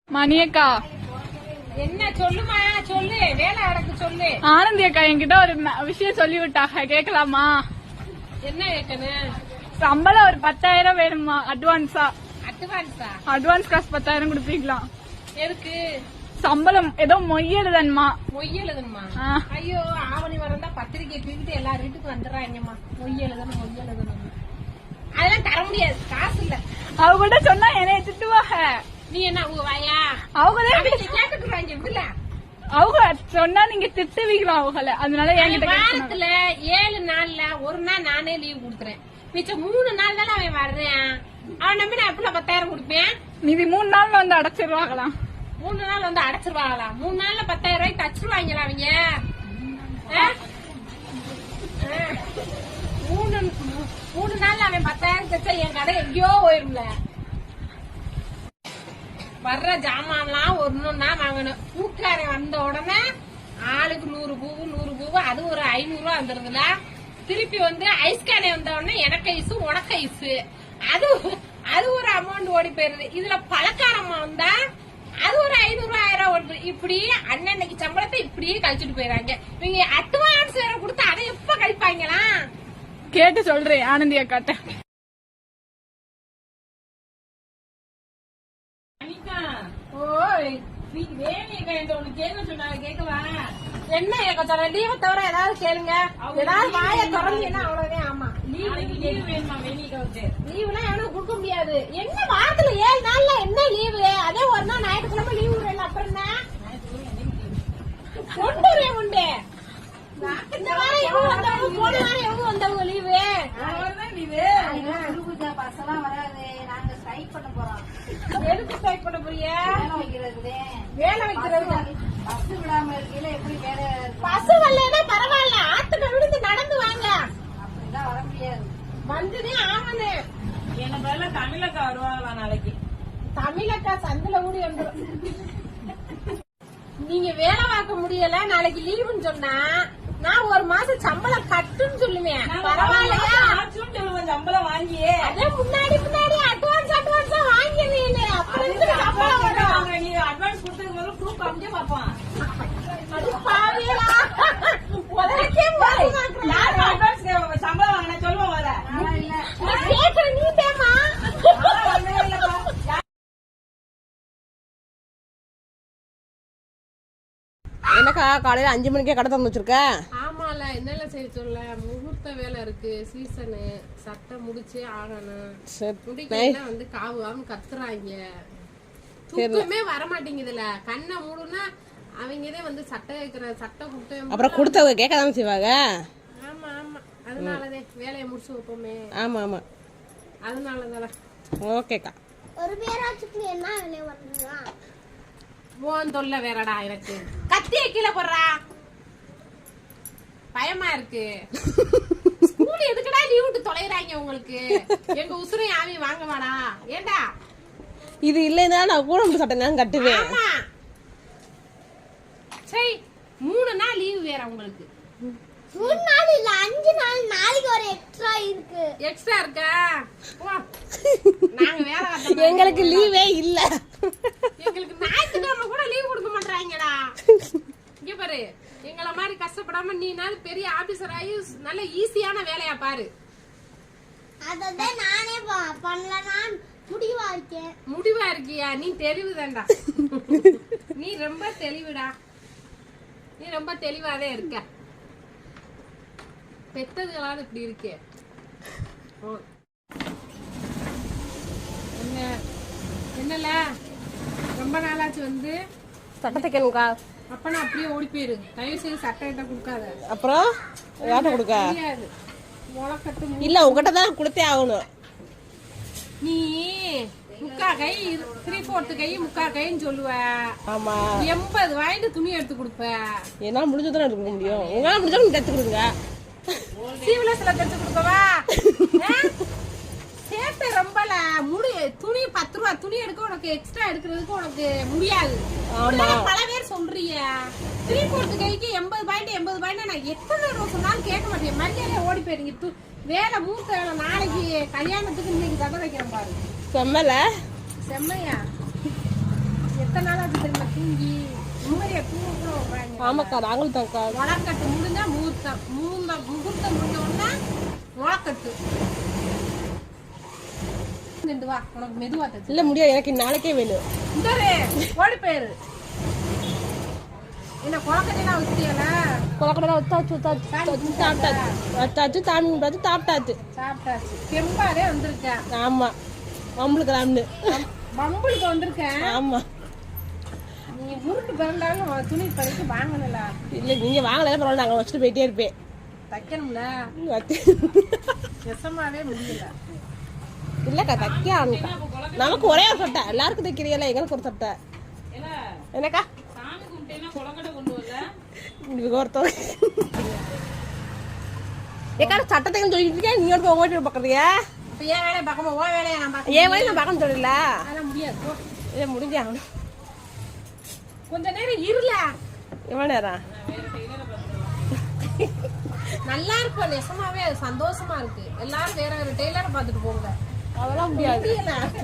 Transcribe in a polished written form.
மணி அக்கா என்ன சொல்லுமா, சொல்லு. வேலை அடக்கு சொல்லு. ஆனந்தி அக்கா என்கிட்ட ஒரு விஷயம் சொல்லி விட்டாங்க, கேட்கலாமா? என்ன கேட்கணும்? சம்பளம் ஒரு 10,000 வேணுமா அட்வான்ஸா? அட்வான்ஸ் காசு 10,000 கொடுப்பீங்களா? எதுக்கு? சம்பளம் ஏதோ மொய் எழுதணுமா? மொய் எழுதணுமா? ஐயோ, ஆவணி வரந்தா பத்திரிக்கை தூக்கிட்டு எல்லா வீட்டுக்கு வந்துடுறாங்கம்மா. மொய் எழுதணும், மொய் எழுதணும். அதெல்லாம் தர முடியாது, காசு இல்ல. அவங்கள்ட்ட சொன்னா என்னைய திட்டுவாங்க. நீ என்ன அவங்க வாயா? அவங்க கேட்டுக்குறாங்க இல்ல. அவங்க சொன்னா நீங்க திட்டுவீங்களா அவங்கள? அதனால என்கிட்ட வாரத்துல 7 நாள்ல ஒரு நாள் நானே லீவ் கொடுக்குறேன். மிச்சம் 3 நாள் தானே அவன் வர்றேன். அவன் நம்பி நான் எப்படிலாம் 10,000 கொடுப்பேன்? மீதி 3 நாள்ல வந்து அடைச்சிருவாங்களாம். 3 நாள் வந்து அடைச்சிருவாங்களாம். 3 நாள்ல 10,000 ரூபாய்க்கு தச்சிருவாங்களா அவங்க? 3 நாள்ல அவன் 10,000 தச்சா என் கடை எங்கேயோ போயிரும்ல. வர்ற ஜாமான்லாம் ஒண்ணுன்னா வாங்கணும். பூக்காரன் வந்த உடனே ஆளுக்கு 100 பூவு அது ஒரு 500 ரூபா வந்துருதுல. திருப்பி வந்து ஐஸ்கானே வந்த உடனே எனக்கு ஐசு உனக்கு ஐசு அது ஒரு அமௌண்ட் ஓடி போயிருது. இதுல பழக்காரம்மா வந்தா அது ஒரு 500 1000 ஓடுது. இப்படி அண்ணன்னைக்கு சம்பளத்தை இப்படியே கழிச்சுட்டு போயிறாங்க. இவங்க அட்வான்ஸ் வேற கொடுத்து அதை எப்ப கழிப்பாங்களா? கேட்டு சொல்றேன் ஆனந்தி அக்காட்ட. என்ன கேட்க சொல்ற? லீவை தவிர ஏதாவது கேளுங்க. ஏதாவது வாய திறந்தீங்கன்னா அவ்வளவுதான். ஆமா, லீவுலாம் எனக்கு கொடுக்க முடியாது. என்ன வாரத்துல 7 நாள்ல என்ன லீவு? அதே ஒரு நாள் ஞாயிற்றுக்கிழமை லீவு விடுறேன். அப்புறம் என்ன உண்டு? இந்த வாரம் எவ்வளவு வந்தவங்க, போன வாரம் எவ்வளவு வந்தவங்க லீவு? பஸ்ஸெல்லாம் வராது, நாங்க ஸ்ட்ரைக் பண்ண போறோம். எதுக்கு ஸ்ட்ரைக் பண்ண போறீங்க? வேலை வைக்கிறது. பஸ் விடாம இருக்கீங்களா? எப்படி வேலை? பஸ் வரலன்னா பரவாயில்ல, ஆத்துக்கு விழுந்து நடந்து வாங்க. அப்படிதான் வர முடியாது. வந்ததே ஆமனு. என்ன பேர்ல தமிழக்கா வருவாங்களா நாளைக்கு? தமிழக்கா சந்தில ஊடி வந்துடும். நீங்க வேலை பார்க்க முடியல, நாளைக்கு லீவுன்னு சொன்னா நான் ஒரு மாசம் சம்பளம் கட்டுன்னு சொல்லுவேன். பரவாயில்லையா? சம்பளம் வாங்கியே அதே முன்னாடி அட்வான்ஸா வாங்கிடுவீங்க. அப்புறம் சம்பளம் வரும். நீ அட்வான்ஸ் கொடுத்ததுக்கு முதல்ல ப்ரூஃப் காமிச்சே பாப்பான். அது பாவியலா உதறக்கே அட்வான்ஸ் சம்பளம் வாங்கின சொல்லுவோம் வர கேட்கற நீ தேமா. என்னக்கா காலையில 5 மணிக்கே கடை திறந்து வச்சிருக்க? ஆமால, என்னெல்லாம் செய்ய சொல்ல? முகூர்த்த வேலை இருக்கு, சீசனு, சட்டை முடிச்சே ஆகணும். முடிக்கலாம் வந்து காவுன்னு கத்துறாங்க. தூக்கமே வர மாட்டேங்குதுல. கண்ணை மூடுனா அவங்கதே வந்து சட்டை வைக்கிற சட்டை கொடுத்து அப்புறம் கொடுத்தவங்க கேட்கதான் செய்வாங்க. ஆமா ஆமா, அதனாலதே வேலையை முடிச்சு வைப்போமே. ஆமா ஆமா, அதனாலதான். ஓகேக்கா. ஒரு பேராச்சுக்கு என்ன வேலை பண்ணுறா? ஓன் தொல்லை வேறடா எனக்கு. கத்திய கீழே போடுறா, பயமா இருக்கு. ஸ்கூல் எதுக்குடா லீவ் விட்டு தொலைறாங்க உங்களுக்கு? எங்க உசுரை யாவி வாங்கவாடா? ஏண்டா இது இல்லைன்னா நான் கூட சட்டை தான் கட்டுவேன். ஆமா சரி, 3 நாள் லீவ் வேற உங்களுக்கு. 3 நாள் இல்ல, 5 நாள். நாளைக்கு ஒரு எக்ஸ்ட்ரா இருக்கு. எக்ஸ்ட்ரா இருக்கா? நாங்க வேலை எங்களுக்கு லீவே இல்ல. எங்களுக்கு ஞாயிற்றுக்கிழமை கூட லீவ் கொடுக்க மாட்டாங்கடா. இங்க பாரு, எங்கள மாதிரி கஷ்டப்படாம நீ நாள் பெரிய ஆபீசர் ஆகி நல்ல ஈஸியான வேலையா பாரு. அததான் நானே பண்ணலனா முடிவா இருக்கேன். முடிவா இருக்கியா? நீ தெளிவுதான்டா. நீ ரொம்ப தெளிவுடா. நீ ரொம்ப தெளிவாதே இருக்க. பெத்ததுகளாவது இப்படி இருக்கே. என்னல ரொம்ப நாளாச்சு வந்து சட்டை தைக்கணும்க்கா. அப்ப நான் அப்படியே ஓடி போயிரு. தயவு செய்து சட்டை கிட்ட கொடுக்காத. அப்புறம் யார்ட்ட கொடுக்க? முடியாது. முளக்கட்டு இல்ல, உங்ககிட்ட தான் கொடுத்தே ஆகணும். நீ முக்கா கை 3/4 கை முக்கா கைன்னு சொல்லுவ. ஆமா, 80 வாங்கிட்டு துணி எடுத்து கொடுப்ப. என்னால முடிஞ்சதான் எடுக்க முடியும். உங்களால முடிஞ்சா நீங்க கத்து கொடுங்க. சீவலஸ்ல தச்சு கொடுக்கவா? சேட்டை ரொம்பல. துணி 10 ரூபா துணி எடுக்க உனக்கு எக்ஸ்ட்ரா எடுக்கிறதுக்கு உனக்கு முடியாது. பல பேர் சொல்றீங்க 3/4 கைக்கு 80 பாயிண்ட். நான் எத்தனை ரூபா சொன்னாலும் கேட்க மாட்டேன். மரியாதையா ஓடி போயிருங்க. வேலை மூத்த வேலை. நாளைக்கு கல்யாணத்துக்கு இன்னைக்கு தடை வைக்கிறேன் பாரு. செம்மல செம்மையா எத்தனை நாள் ஆச்சு தெரியுமா தூங்கி நிம்மதியா தூங்க கூட விடுறாங்க. ஆமாக்கா நாங்களும் தான்க்கா. முளைக்கட்டு முடிஞ்சா முகூர்த்தம் முகூர்த்தம் முடிஞ்ச உடனே முளைக்கட்டு. நின்று வா உனக்கு மெதுவா தச்சு. இல்ல முடியாது, எனக்கு நாளைக்கே வேணும். இந்த ஓடி போயிரு. என்ன குளக்கட்டையெல்லாம் வச்சியல? கொலக்கடை வச்சாச்சு சாமி கும்பிட்டாச்சு சாப்பிட்டாச்சு. சாப்பிட்டாச்சு. கெம்பாலே வந்திருக்கேன். ஆமா மம்பளுக்கு ராம்னு பம்புளுக்கு வந்திருக்கேன். ஆமா. நீ உருட்டு பிறந்தாலும் துணி பறித்து வாங்கல. இல்ல நீங்க வாங்கல பரவாயில்ல, நாங்க வச்சுட்டு போயிட்டே இருப்பேன். தைக்கணும்ல, நெசமாவே முடியல. இல்லக்கா தைக்க நமக்கு ஒரே ஒரு சட்டை, எல்லாருக்கும் தைக்கிறீங்களா, எங்களுக்கு ஒரு சட்டை. என்னக்கா ஒருத்தவங்க ஏக்கா சட்டத்தை சொல்லிட்டு இருக்கேன், நீங்க ஒரு ஓட்டி பாக்குறீங்க. இப்ப ஏன் வேலையை பார்க்காம ஓ வேலையை நான் பார்க்க ஏன் வேலையை நான் பார்க்கணும் சொல்லல. அதெல்லாம் முடியாது. போ. இதை முடிஞ்சா கொஞ்ச நேரம் இருல. எவ்வளவு நேரம்? நல்லா இருக்கும், நெசமாவே அது சந்தோஷமா இருக்கு. எல்லாரும் வேற வேற டெய்லரை பார்த்துட்டு போங்க. அதெல்லாம் முடியாது.